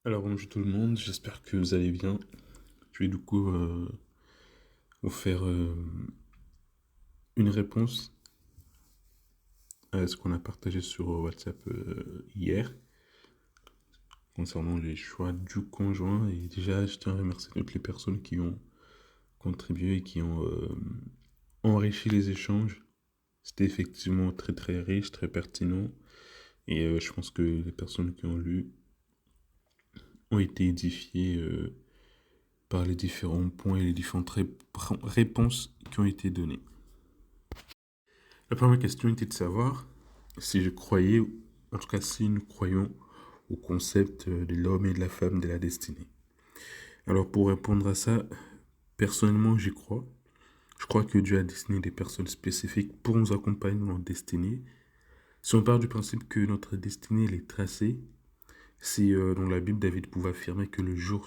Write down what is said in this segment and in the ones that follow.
Alors bonjour tout le monde, j'espère que vous allez bien. Je vais du coup vous faire une réponse à ce qu'on a partagé sur WhatsApp hier concernant les choix du conjoint. Et déjà, je tiens à remercier toutes les personnes qui ont contribué et qui ont enrichi les échanges. C'était effectivement très très riche, très pertinent. Et je pense que les personnes qui ont lu ont été édifiées par les différents points et les différentes réponses qui ont été données. La première question était de savoir si je croyais, en tout cas si nous croyons au concept de l'homme et de la femme de la destinée. Alors pour répondre à ça, personnellement j'y crois. Je crois que Dieu a destiné des personnes spécifiques pour nous accompagner dans notre destinée. Si on part du principe que notre destinée elle est tracée, si dans la Bible David pouvait affirmer que les jours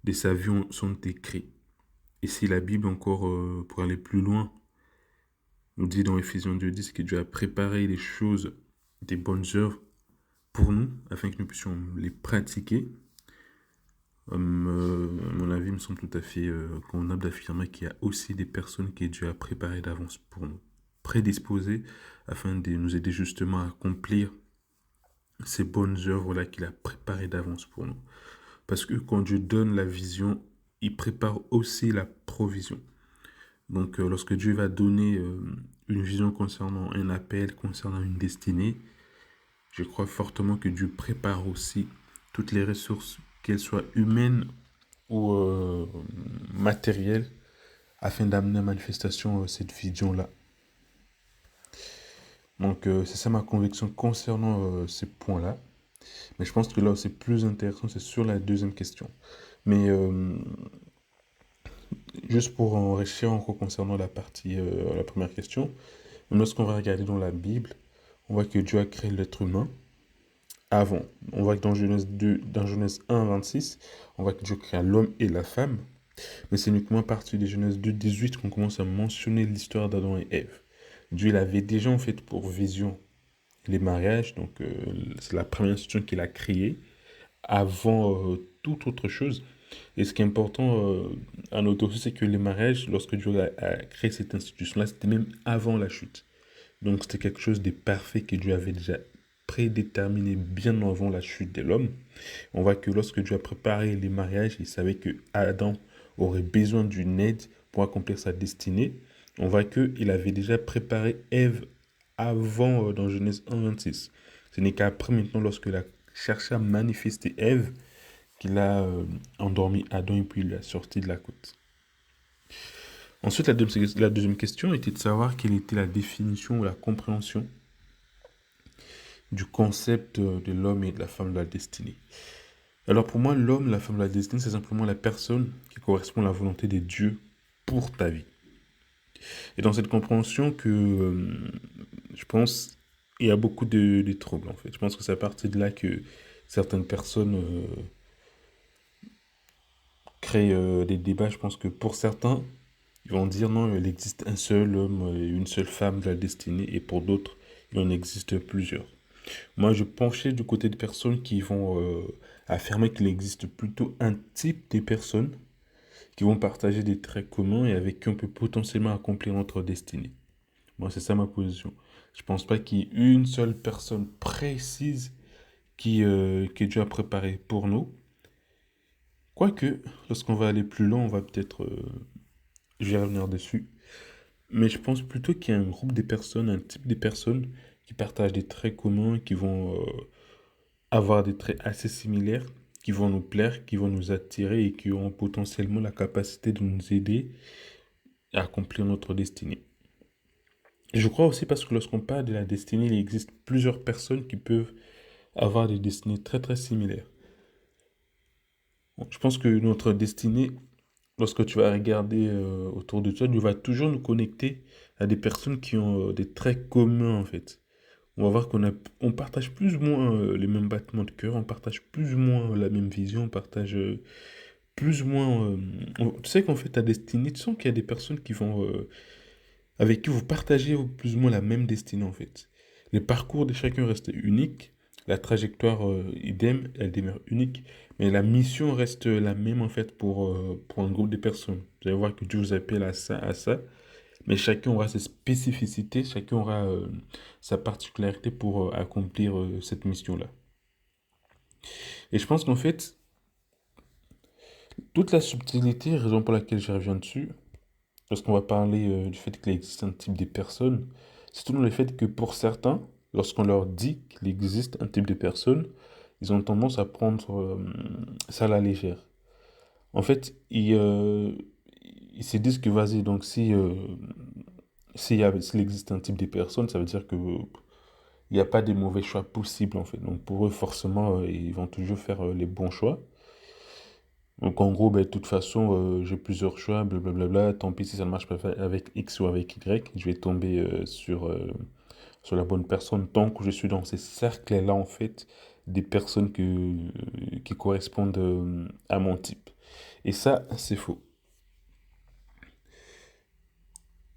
des savions sont écrits. Et si la Bible encore, pour aller plus loin, nous dit dans Ephésiens 2:10 que Dieu a préparé les choses, des bonnes œuvres pour nous, afin que nous puissions les pratiquer. À mon avis, il me semble tout à fait convenable d'affirmer qu'il y a aussi des personnes que Dieu a préparées d'avance pour nous, prédisposées afin de nous aider justement à accomplir ces bonnes œuvres-là qu'il a préparées d'avance pour nous. Parce que quand Dieu donne la vision, il prépare aussi la provision. Donc, lorsque Dieu va donner une vision concernant un appel, concernant une destinée, je crois fortement que Dieu prépare aussi toutes les ressources, qu'elles soient humaines ou matérielles, afin d'amener à manifestation cette vision-là. Donc, c'est ça ma conviction concernant ces points-là. Mais je pense que là où c'est plus intéressant, c'est sur la deuxième question. Mais juste pour enrichir encore concernant la première question, lorsqu'on va regarder dans la Bible, on voit que Dieu a créé l'être humain avant. On voit que dans Genèse 1, 26, on voit que Dieu créa l'homme et la femme. Mais c'est uniquement à partir de Genèse 2, 18 qu'on commence à mentionner l'histoire d'Adam et Ève. Dieu l'avait déjà en fait pour vision les mariages, donc c'est la première institution qu'il a créée avant toute autre chose. Et ce qui est important à noter aussi, c'est que les mariages, lorsque Dieu a créé cette institution-là, c'était même avant la chute. Donc c'était quelque chose de parfait que Dieu avait déjà prédéterminé bien avant la chute de l'homme. On voit que lorsque Dieu a préparé les mariages, il savait que Adam aurait besoin d'une aide pour accomplir sa destinée. On voit qu'il avait déjà préparé Ève avant dans Genèse 1, 26. Ce n'est qu'après maintenant, lorsqu'il a cherché à manifester Ève, qu'il a endormi Adam et puis il l'a sorti de la côte. Ensuite, la deuxième question était de savoir quelle était la définition ou la compréhension du concept de l'homme et de la femme de la destinée. Alors pour moi, l'homme, la femme de la destinée, c'est simplement la personne qui correspond à la volonté de Dieu pour ta vie. Et dans cette compréhension que je pense, il y a beaucoup de troubles en fait. Je pense que c'est à partir de là que certaines personnes créent des débats. Je pense que pour certains, ils vont dire non, il existe un seul homme et une seule femme de la destinée, et pour d'autres, il en existe plusieurs. Moi, je penchais du côté des personnes qui vont affirmer qu'il existe plutôt un type de personnes qui vont partager des traits communs et avec qui on peut potentiellement accomplir notre destinée. Moi, c'est ça ma position. Je pense pas qu'il y ait une seule personne précise que Dieu a préparée pour nous. Quoique, lorsqu'on va aller plus loin, on va peut-être, je vais revenir dessus, mais je pense plutôt qu'il y a un groupe de personnes, un type de personnes qui partagent des traits communs, qui vont avoir des traits assez similaires, qui vont nous plaire, qui vont nous attirer et qui auront potentiellement la capacité de nous aider à accomplir notre destinée. Et je crois aussi parce que lorsqu'on parle de la destinée, il existe plusieurs personnes qui peuvent avoir des destinées très très similaires. Bon, je pense que notre destinée, lorsque tu vas regarder autour de toi, tu vas toujours nous connecter à des personnes qui ont des traits communs en fait. On va voir on partage plus ou moins les mêmes battements de cœur, on partage plus ou moins la même vision, on partage plus ou moins... tu sais qu'en fait, ta destinée, tu sens qu'il y a des personnes qui vont... avec qui vous partagez plus ou moins la même destinée en fait. Les parcours de chacun restent uniques, La trajectoire, idem, elle demeure unique, mais la mission reste la même en fait pour un groupe de personnes. Vous allez voir que Dieu vous appelle à ça, mais chacun aura ses spécificités, chacun aura sa particularité pour accomplir cette mission-là. Et je pense qu'en fait, toute la subtilité, raison pour laquelle je reviens dessus, lorsqu'on va parler du fait qu'il existe un type de personnes, c'est tout dans le fait que pour certains, lorsqu'on leur dit qu'il existe un type de personne, ils ont tendance à prendre ça à la légère. En fait, ils se disent que vas-y, donc si, s'il existe un type de personne, ça veut dire que il n'y a pas de mauvais choix possibles en fait. Donc pour eux, forcément, ils vont toujours faire les bons choix. Donc en gros, ben, de toute façon, j'ai plusieurs choix, blablabla. Tant pis si ça ne marche pas avec X ou avec Y, je vais tomber sur la bonne personne tant que je suis dans ces cercles-là, en fait, des personnes qui correspondent à mon type. Et ça, c'est faux.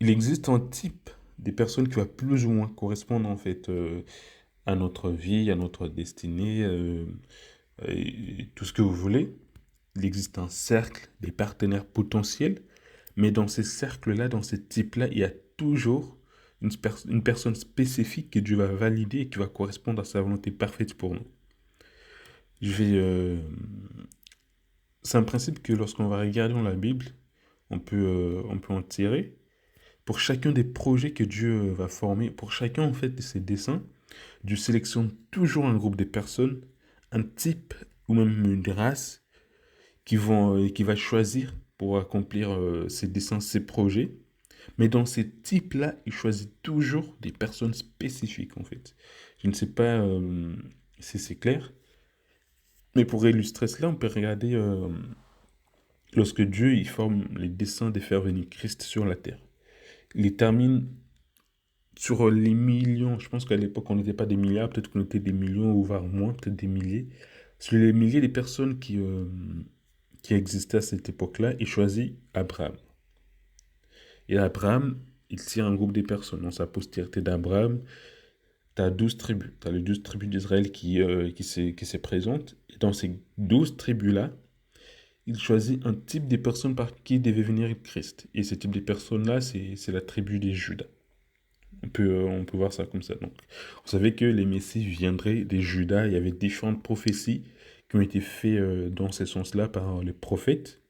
Il existe un type des personnes qui va plus ou moins correspondre, en fait, à notre vie, à notre destinée, et tout ce que vous voulez. Il existe un cercle des partenaires potentiels, mais dans ces cercles-là, dans ces types-là, il y a toujours une personne spécifique que Dieu va valider et qui va correspondre à sa volonté parfaite pour nous. Je vais, c'est un principe que lorsqu'on va regarder dans la Bible, on peut en tirer. Pour chacun des projets que Dieu va former, pour chacun en fait de ses desseins, Dieu sélectionne toujours un groupe de personnes, un type ou même une race qui va choisir pour accomplir ses desseins, ses projets. Mais dans ces types-là, il choisit toujours des personnes spécifiques, en fait. Je ne sais pas si c'est clair, mais pour illustrer cela, on peut regarder lorsque Dieu il forme les desseins de faire venir Christ sur la terre. Il les termine sur les millions. Je pense qu'à l'époque, on n'était pas des milliards, peut-être qu'on était des millions, ou voire moins, peut-être des milliers. Sur les milliers de personnes qui existaient à cette époque-là, il choisit Abraham. Et Abraham, il tire un groupe de personnes. Dans sa postérité d'Abraham, tu as 12 tribus. Tu as les 12 tribus d'Israël qui se présentent. Et dans ces 12 tribus-là, il choisit un type de personnes par qui devait venir Christ. Et ce type de personnes-là, c'est la tribu des Judas. On peut voir ça comme ça. Donc, vous savez que les messies viendraient des Judas. Il y avait différentes prophéties qui ont été faites dans ce sens-là par les prophètes.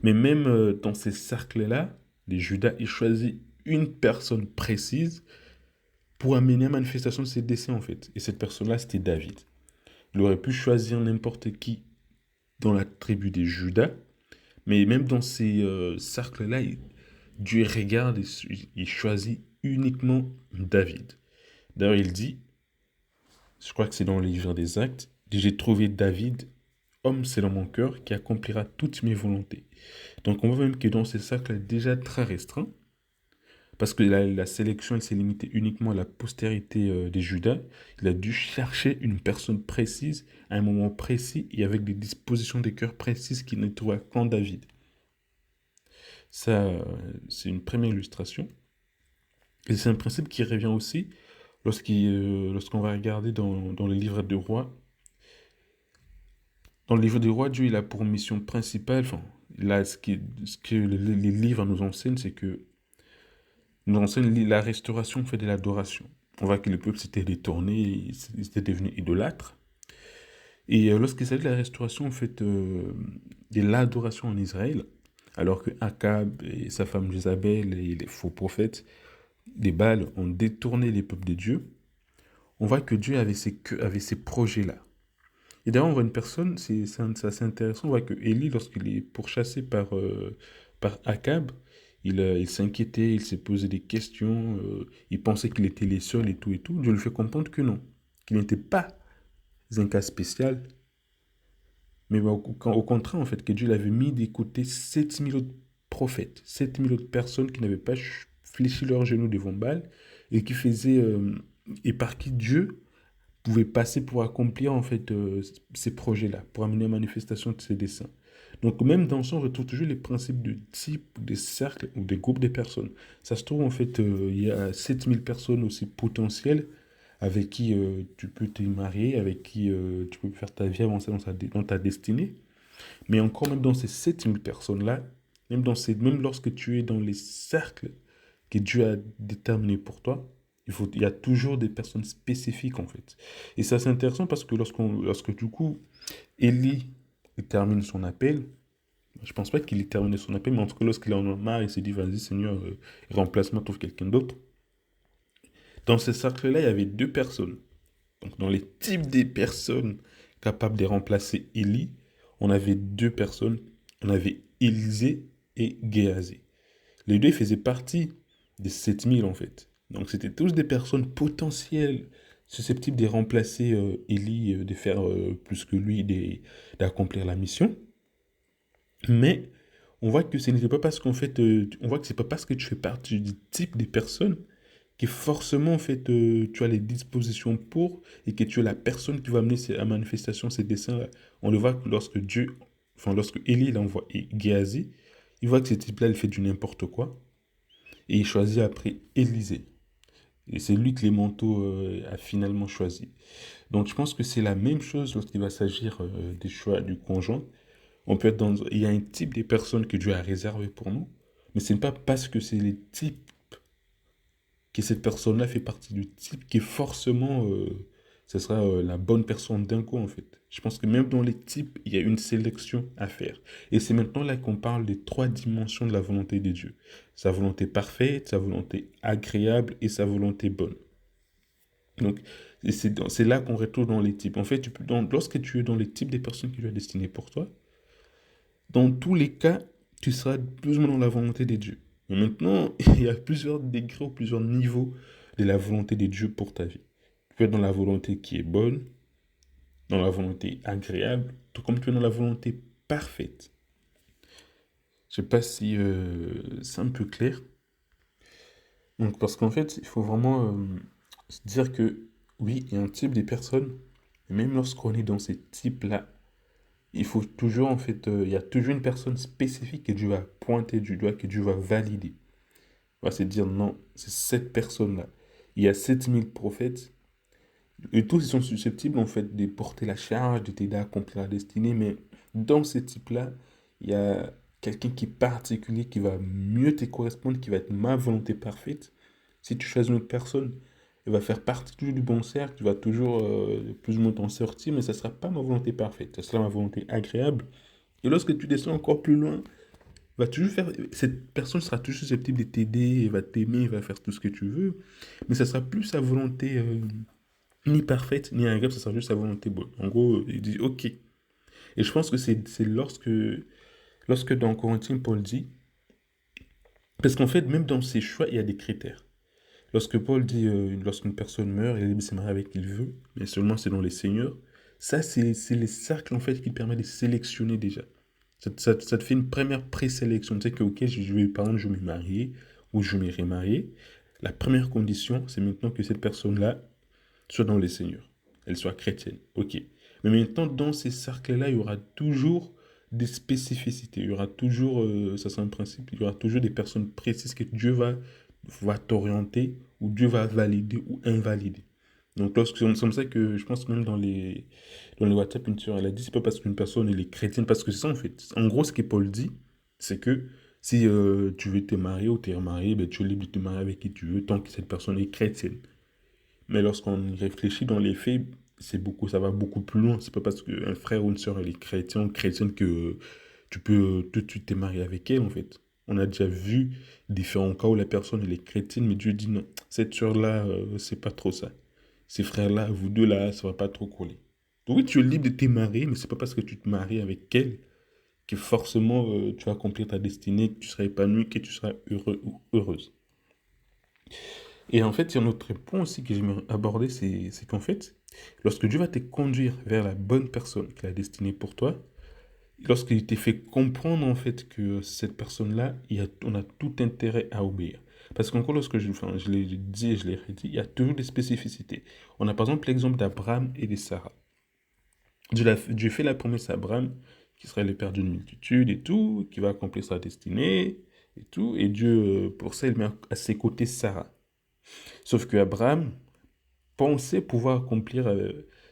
Mais même dans ces cercles-là, les Judas, ils choisissent une personne précise pour amener à manifestation de ses desseins, en fait. Et cette personne-là, c'était David. Il aurait pu choisir n'importe qui dans la tribu des Judas, mais même dans ces cercles-là, Dieu regarde et il choisit uniquement David. D'ailleurs, il dit, je crois que c'est dans le livre des Actes, j'ai trouvé David, homme selon mon cœur, qui accomplira toutes mes volontés. Donc on voit même que dans ces cercles déjà très restreints, parce que la sélection elle s'est limitée uniquement à la postérité des Judas, il a dû chercher une personne précise à un moment précis et avec des dispositions de cœur précises qu'il ne trouva qu'en David. Ça, c'est une première illustration. Et c'est un principe qui revient aussi lorsqu'on va regarder dans le livre de Rois. Dans le livre des Rois, Dieu il a pour mission principale, enfin, là, ce que les livres nous enseignent, c'est que nous enseigne la restauration fait de l'adoration. On voit que le peuple s'était détourné, il s'était devenu idolâtre. Et lorsqu'il s'agit de la restauration en fait, de l'adoration en Israël, alors que Akab et sa femme Jézabel et les faux prophètes, les Baals, ont détourné les peuples de Dieu, on voit que Dieu avait ces projets-là. Et d'ailleurs, on voit une personne, c'est assez intéressant, on voit que Élie, lorsqu'il est pourchassé par Akab, il s'inquiétait, il s'est posé des questions, il pensait qu'il était les seuls et tout et tout. Dieu lui fait comprendre que non, qu'il n'était pas un cas spécial, mais au contraire, en fait, que Dieu l'avait mis d'écouter 7000 autres prophètes, 7000 autres personnes qui n'avaient pas fléchi leurs genoux devant Baal et qui faisaient, et par qui Dieu pouvait passer pour accomplir en fait ces projets-là, pour amener à manifestation de ses desseins. Donc même dans ça, on retrouve toujours les principes de type, des cercles ou des groupes de personnes. Ça se trouve en fait, il y a 7000 personnes aussi potentielles avec qui tu peux te marier, avec qui tu peux faire ta vie avancer dans ta destinée. Mais encore même dans ces 7000 personnes-là, même lorsque tu es dans les cercles que Dieu a déterminés pour toi, il y a toujours des personnes spécifiques en fait. Et ça c'est intéressant parce que lorsque du coup, Élie il termine son appel, je pense pas qu'il ait terminé son appel, mais en tout cas lorsqu'il en a marre, il s'est dit, vas-y Seigneur, remplace-moi, trouve quelqu'un d'autre. Dans ce cercle-là, il y avait deux personnes. Donc, dans les types des personnes capables de remplacer Élie, on avait deux personnes. On avait Élisée et Géasi. Les deux faisaient partie des 7000 en fait. Donc, c'était tous des personnes potentielles, susceptibles de remplacer Élie, de faire plus que lui, d'accomplir la mission. Mais on voit que ce n'était pas parce qu'en fait, on voit que c'est pas parce que tu fais partie du type des personnes que forcément en fait tu as les dispositions pour et que tu es la personne qui va amener à manifestation ces dessins-là. On le voit que lorsque Élie il envoie Géasi, il voit que ce type-là il fait du n'importe quoi et il choisit après Élisée. Et c'est lui que les manteaux a finalement choisi. Donc je pense que c'est la même chose lorsqu'il va s'agir des choix du conjoint. Il y a un type de personnes que Dieu a réservé pour nous, mais ce n'est pas parce que c'est les types que cette personne-là fait partie du type qui forcément, ce sera la bonne personne d'un coup, en fait. Je pense que même dans les types, il y a une sélection à faire. Et c'est maintenant là qu'on parle des trois dimensions de la volonté de Dieu. Sa volonté parfaite, sa volonté agréable et sa volonté bonne. Donc, c'est là qu'on retrouve dans les types. En fait, lorsque tu es dans les types des personnes qui Dieu a destinées pour toi, dans tous les cas, tu seras plus ou moins dans la volonté de Dieu. Mais maintenant, il y a plusieurs degrés ou plusieurs niveaux de la volonté de Dieu pour ta vie. Tu peux être dans la volonté qui est bonne, dans la volonté agréable, tout comme tu es dans la volonté parfaite. Je ne sais pas si c'est un peu clair. Donc, parce qu'en fait, il faut vraiment se dire que oui, il y a un type de personnes, et même lorsqu'on est dans ces types-là, il faut toujours, en fait, il y a toujours une personne spécifique que Dieu va pointer du doigt, que Dieu va valider. Il va se dire non, c'est cette personne-là. Il y a 7000 prophètes, et tous ils sont susceptibles, en fait, de porter la charge, de t'aider à accomplir la destinée, mais dans ce type-là, il y a quelqu'un qui est particulier, qui va mieux te correspondre, qui va être ma volonté parfaite. Si tu choisis une autre personne, elle va faire partie toujours du bon cercle, tu vas toujours plus ou moins t'en sortir, mais ça ne sera pas ma volonté parfaite, ça sera ma volonté agréable. Et lorsque tu descends encore plus loin, va toujours faire, cette personne sera toujours susceptible de t'aider, elle va t'aimer, elle va faire tout ce que tu veux, mais ça sera plus sa volonté ni parfaite, ni agréable, ça sera juste sa volonté bonne. En gros, il dit OK. Et je pense que c'est lorsque dans Corinthiens, Paul dit, parce qu'en fait, même dans ses choix, il y a des critères. Lorsque Paul dit, lorsqu'une personne meurt, il est libre de se marier avec qui il veut, mais seulement c'est dans les seigneurs, ça, c'est les cercles, en fait, qui permettent de sélectionner déjà. Ça te fait une première présélection. Tu sais que, ok, par exemple, je vais me marier ou je vais me remarier. La première condition, c'est maintenant que cette personne-là soit dans les seigneurs. Elle soit chrétienne. Ok. Mais maintenant, dans ces cercles-là, il y aura toujours des spécificités. Il y aura toujours, ça c'est un principe, il y aura toujours des personnes précises que Dieu va t'orienter ou Dieu va valider ou invalider. Donc, c'est comme ça que je pense que même dans les WhatsApp, une sœur, elle a dit, c'est pas parce qu'une personne, elle est chrétienne, parce que c'est ça, en fait. En gros, ce que Paul dit, c'est que si tu veux te marier ou t'es marié, ben, tu es libre de te marier avec qui tu veux, tant que cette personne est chrétienne. Mais lorsqu'on y réfléchit dans les faits, ça va beaucoup plus loin. C'est pas parce qu'un frère ou une sœur, elle est chrétien ou chrétienne que tu peux tout de suite te marier avec elle, en fait. On a déjà vu différents cas où la personne, elle est chrétienne, mais Dieu dit non, cette sœur-là, c'est pas trop ça. Ces frères-là, vous deux là, ça va pas trop coller. Donc oui, tu es libre de te marier, mais c'est pas parce que tu te maries avec elle que forcément tu vas accomplir ta destinée, que tu seras épanoui, que tu seras heureux ou heureuse. Et en fait, il y a un autre point aussi que j'aimerais aborder, c'est qu'en fait, lorsque Dieu va te conduire vers la bonne personne qu'il a destinée pour toi, lorsqu'il te fait comprendre en fait que cette personne-là, on a tout intérêt à obéir. Parce qu'encore lorsque je l'ai dit et je l'ai redit, il y a toujours des spécificités. On a par exemple l'exemple d'Abraham et de Sarah. Dieu fait la promesse à Abraham qui sera le père d'une multitude et tout, qui va accomplir sa destinée et tout. Et Dieu, pour ça, il met à ses côtés Sarah. Sauf que Abraham, pensait pouvoir accomplir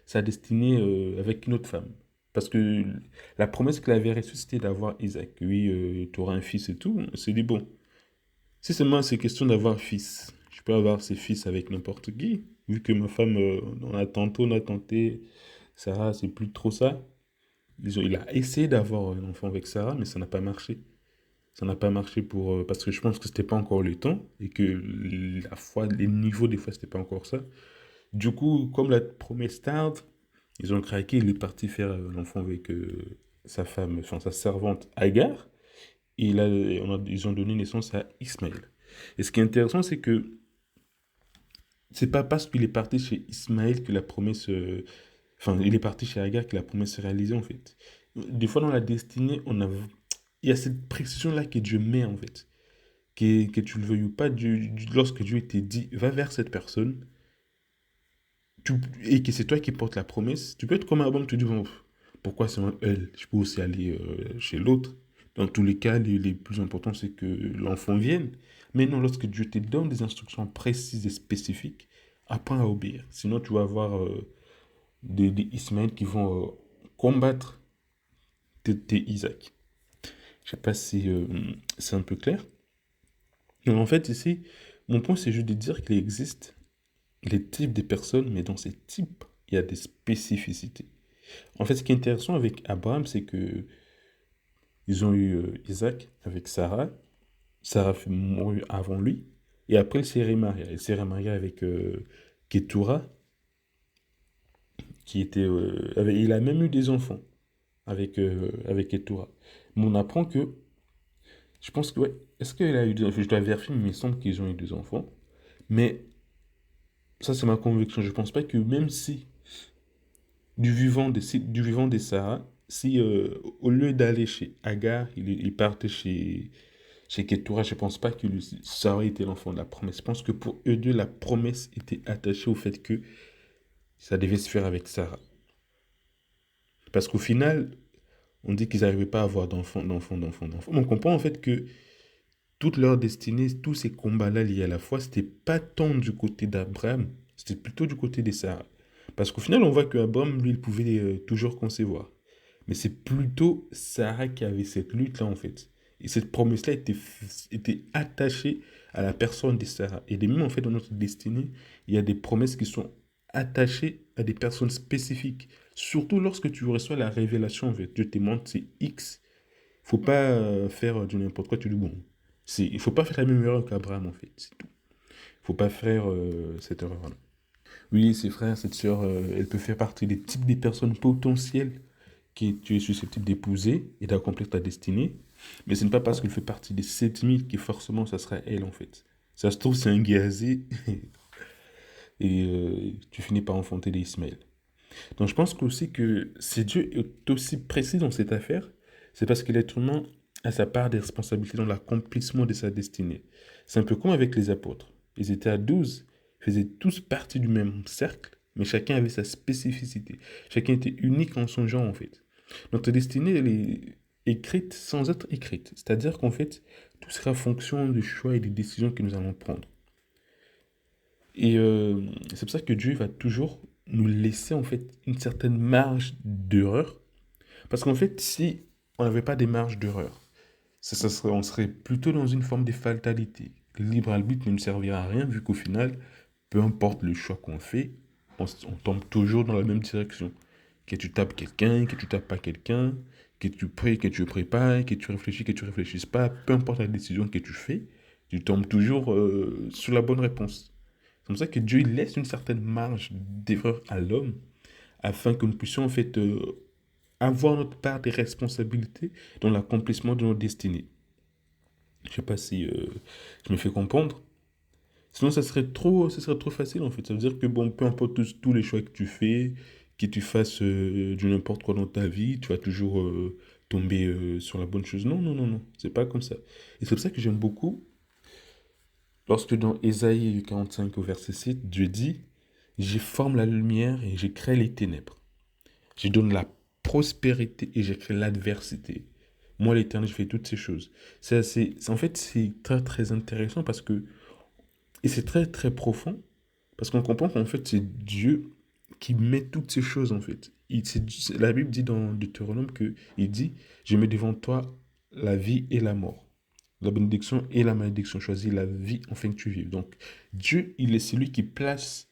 sa destinée avec une autre femme. Parce que la promesse qu'il avait reçue, c'était d'avoir Isaac. Oui, tu auras un fils et tout. Il s'est dit, bon, si seulement c'est question d'avoir un fils, je peux avoir ce fils avec n'importe qui. Vu que ma femme, on a tenté, Sarah, c'est plus trop ça. Il a essayé d'avoir un enfant avec Sarah, mais ça n'a pas marché. Ça n'a pas marché parce que je pense que c'était pas encore le temps et que la foi, les niveaux des fois, c'était pas encore ça. Du coup, comme la promesse tarde, ils ont craqué, il est parti faire l'enfant avec sa femme, enfin sa servante Agar, et ils ont donné naissance à Ismaël. Et ce qui est intéressant, c'est que c'est pas parce qu'il est parti chez Ismaël que la promesse, enfin, il est parti chez Agar que la promesse s'est réalisée en fait. Des fois dans la destinée, il y a cette pression-là que Dieu met en fait. Que tu le veuilles ou pas, lorsque Dieu t'a dit, va vers cette personne, et que c'est toi qui portes la promesse, tu peux être comme Abraham, tu dis, bon, pourquoi seulement elle? Je peux aussi aller chez l'autre. Dans tous les cas, les plus importants, c'est que l'enfant vienne. Mais non, lorsque Dieu te donne des instructions précises et spécifiques, apprends à obéir. Sinon, tu vas avoir des Ismaël qui vont combattre tes Isaac. Je sais pas si c'est un peu clair. Donc, en fait, ici, mon point, c'est juste de dire qu'il existe les types de personnes, mais dans ces types, il y a des spécificités. En fait, ce qui est intéressant avec Abraham, c'est que ils ont eu Isaac avec Sarah. Sarah fut mourue avant lui. Et après, il s'est remarié. Il s'est remarié avec Ketura, il a même eu des enfants avec Ketura. Mais on apprend que, je pense que, ouais, est-ce qu'il a eu des enfants? Je dois vérifier, mais il me semble qu'ils ont eu des enfants. Mais ça, c'est ma conviction. Je pense pas que même si du vivant de Sarah, si au lieu d'aller chez Agar, il partait chez Ketura, je ne pense pas que Sarah était l'enfant de la promesse. Je pense que pour eux deux, la promesse était attachée au fait que ça devait se faire avec Sarah. Parce qu'au final, on dit qu'ils n'arrivaient pas à avoir d'enfants. Mais on comprend en fait que toute leur destinée, tous ces combats-là liés à la foi, c'était pas tant du côté d'Abraham, c'était plutôt du côté de Sarah. Parce qu'au final, on voit qu'Abraham, lui, il pouvait toujours concevoir. Mais c'est plutôt Sarah qui avait cette lutte-là, en fait. Et cette promesse-là était attachée à la personne de Sarah. Et de même, en fait, dans notre destinée, il y a des promesses qui sont attachées à des personnes spécifiques. Surtout lorsque tu reçois la révélation, en fait. Dieu te montre, c'est X. Faut pas faire du n'importe quoi. Tu dis, bon, il faut pas faire la même erreur qu'Abraham, en fait. C'est tout. Faut pas faire cette erreur-là. Oui, ses frères, cette sœur, elle peut faire partie des types des personnes potentielles que tu es susceptible d'épouser et d'accomplir ta destinée. Mais ce n'est pas parce qu'elle fait partie des 7000 que forcément ça sera elle en fait. Ça se trouve, c'est un gazé et tu finis par enfanter des Ismaël. Donc je pense aussi que si Dieu est aussi précis dans cette affaire, c'est parce que l'être humain a sa part de responsabilité dans l'accomplissement de sa destinée. C'est un peu comme avec les apôtres. Ils étaient à 12, ils faisaient tous partie du même cercle, mais chacun avait sa spécificité. Chacun était unique en son genre en fait. Notre destinée, elle est écrite sans être écrite. C'est-à-dire qu'en fait, tout sera fonction du choix et des décisions que nous allons prendre. Et c'est pour ça que Dieu va toujours nous laisser en fait une certaine marge d'erreur. Parce qu'en fait, si on n'avait pas des marges d'erreur, on serait plutôt dans une forme de fatalité. Le libre arbitre ne nous servira à rien vu qu'au final, peu importe le choix qu'on fait, on tombe toujours dans la même direction. Que tu tapes quelqu'un, que tu tapes pas quelqu'un, que tu pries pas, que tu réfléchisses pas, peu importe la décision que tu fais, tu tombes toujours sur la bonne réponse. C'est comme ça que Dieu il laisse une certaine marge d'erreur à l'homme afin que nous puissions en fait avoir notre part des responsabilités dans l'accomplissement de nos destinées. Je sais pas si je me fais comprendre. Sinon, ça serait trop facile en fait. Ça veut dire que bon, peu importe tous les choix que tu fais, que tu fasses du n'importe quoi dans ta vie, tu vas toujours tomber sur la bonne chose. Non, non, non, non. C'est pas comme ça. Et c'est pour ça que j'aime beaucoup lorsque dans Ésaïe 45 au verset 7, Dieu dit, j'ai forme la lumière et j'ai créé les ténèbres. Je donne la prospérité et j'ai créé l'adversité. Moi, l'Éternel, je fais toutes ces choses. En fait, c'est très, très intéressant parce que, et c'est très, très profond, Parce qu'on comprend qu'en fait, c'est Dieu qui met toutes ces choses, en fait. La Bible dit dans Deutéronome que il dit, je mets devant toi la vie et la mort. La bénédiction et la malédiction. Choisis la vie afin que tu vives. Donc, Dieu, il est celui qui place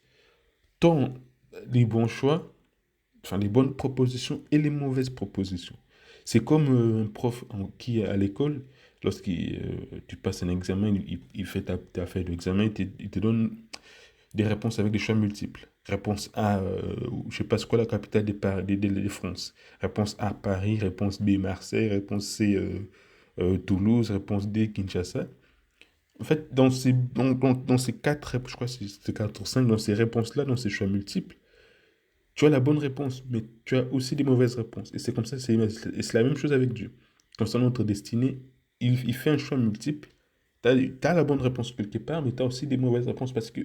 tant les bons choix, enfin les bonnes propositions et les mauvaises propositions. C'est comme un prof qui à l'école, lorsqu'il tu passes un examen, il fait ta feuille d'examen, il te donne des réponses avec des choix multiples. Réponse A, je sais pas c'est quoi la capitale de France. Réponse A, Paris. Réponse B, Marseille. Réponse C, Toulouse. Réponse D, Kinshasa. En fait, dans ces je crois que c'est 4 ou 5, dans ces réponses-là, dans ces choix multiples, tu as la bonne réponse, mais tu as aussi des mauvaises réponses. Et c'est comme ça, et c'est la même chose avec Dieu. Concernant notre destinée, il fait un choix multiple. Tu as, la bonne réponse quelque part, mais tu as aussi des mauvaises réponses parce que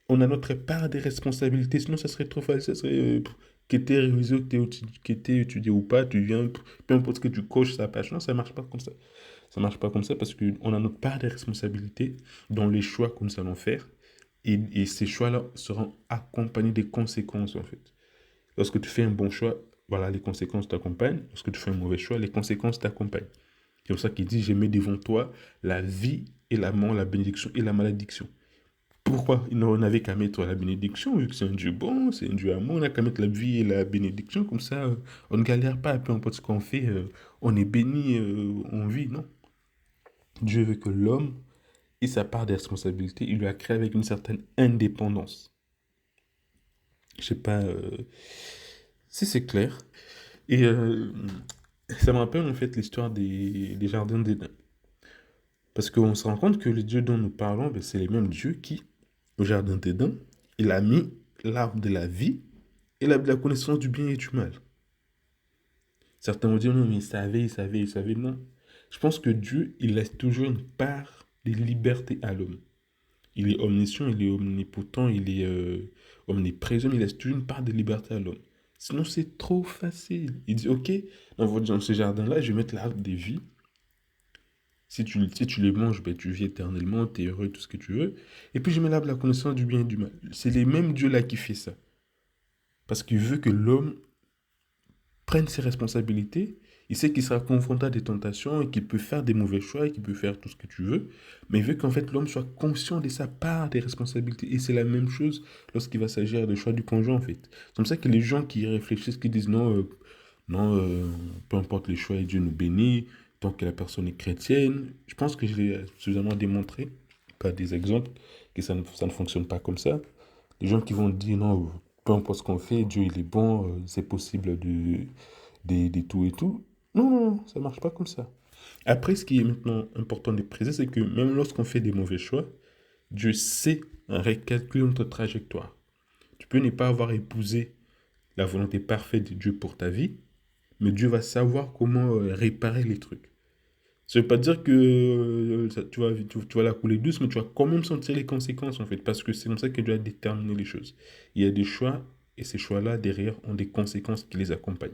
on a notre part des responsabilités. Sinon, ça serait trop facile. Ça serait que tu révisé, que tu étudié ou pas, tu viens, peu importe ce que tu coches, ça passe. Non, ça marche pas comme ça. Ça marche pas comme ça parce qu'on a notre part des responsabilités dans les choix que nous allons faire. Et ces choix-là seront accompagnés des conséquences, en fait. Lorsque tu fais un bon choix, voilà, les conséquences t'accompagnent. Lorsque tu fais un mauvais choix, les conséquences t'accompagnent. C'est pour ça qu'il dit, je mets devant toi la vie et la mort, la bénédiction et la malédiction. Pourquoi on n'avait qu'à mettre la bénédiction, vu que c'est un Dieu bon, c'est un Dieu amour, on n'a qu'à mettre la vie et la bénédiction, comme ça, on ne galère pas, peu importe ce qu'on fait, on est béni, on vit, non? Dieu veut que l'homme ait sa part de responsabilité, il lui a créé avec une certaine indépendance. Je sais pas si c'est clair. Et ça me rappelle en fait l'histoire des jardins d'Éden. Parce qu'on se rend compte que les dieux dont nous parlons, ben, c'est les mêmes dieux qui, au jardin d'Éden, il a mis l'arbre de la vie et l'arbre de la connaissance du bien et du mal. Certains vont dire non, mais il savait, non. Je pense que Dieu, il laisse toujours une part de liberté à l'homme. Il est omniscient, il est omnipotent, il est omniprésent, mais il laisse toujours une part de liberté à l'homme. Sinon, c'est trop facile. Il dit, ok, dans ce jardin-là, je vais mettre l'arbre des vies. Si tu les manges, ben, tu vis éternellement, tu es heureux, tout ce que tu veux. Et puis je mets l'arbre de la connaissance du bien et du mal. C'est les mêmes dieux-là qui font ça. Parce qu'il veut que l'homme prenne ses responsabilités. Il sait qu'il sera confronté à des tentations et qu'il peut faire des mauvais choix et qu'il peut faire tout ce que tu veux. Mais il veut qu'en fait l'homme soit conscient de sa part des responsabilités. Et c'est la même chose lorsqu'il va s'agir de choix du conjoint en fait. C'est comme ça que les gens qui réfléchissent, qui disent non, non, peu importe les choix, et Dieu nous bénit, tant que la personne est chrétienne. Je pense que je l'ai suffisamment démontré, par des exemples, que ça ne fonctionne pas comme ça. Les gens qui vont dire non, peu importe ce qu'on fait, Dieu il est bon, c'est possible de tout et tout. Non, non, non, ça marche pas comme ça. Après, ce qui est maintenant important de préciser, c'est que même lorsqu'on fait des mauvais choix, Dieu sait recalculer notre trajectoire. Tu peux ne pas avoir épousé la volonté parfaite de Dieu pour ta vie, mais Dieu va savoir comment réparer les trucs. Ça veut pas dire que tu vas la couler douce, mais tu vas quand même sentir les conséquences, en fait, parce que c'est comme ça que Dieu a déterminé les choses. Il y a des choix, et ces choix-là, derrière, ont des conséquences qui les accompagnent.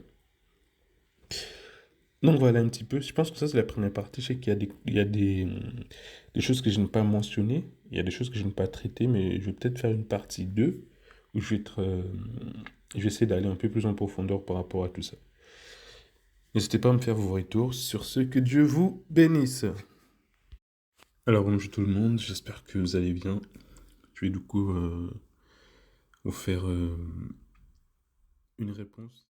Donc voilà un petit peu. Je pense que ça, c'est la première partie. Je sais qu'il y a des choses que je n'ai pas mentionnées, il y a des choses que je n'ai pas traitées, mais je vais peut-être faire une partie 2 où je vais essayer d'aller un peu plus en profondeur par rapport à tout ça. N'hésitez pas à me faire vos retours sur ce. Que Dieu vous bénisse. Alors bonjour tout le monde, j'espère que vous allez bien. Je vais du coup vous faire une réponse.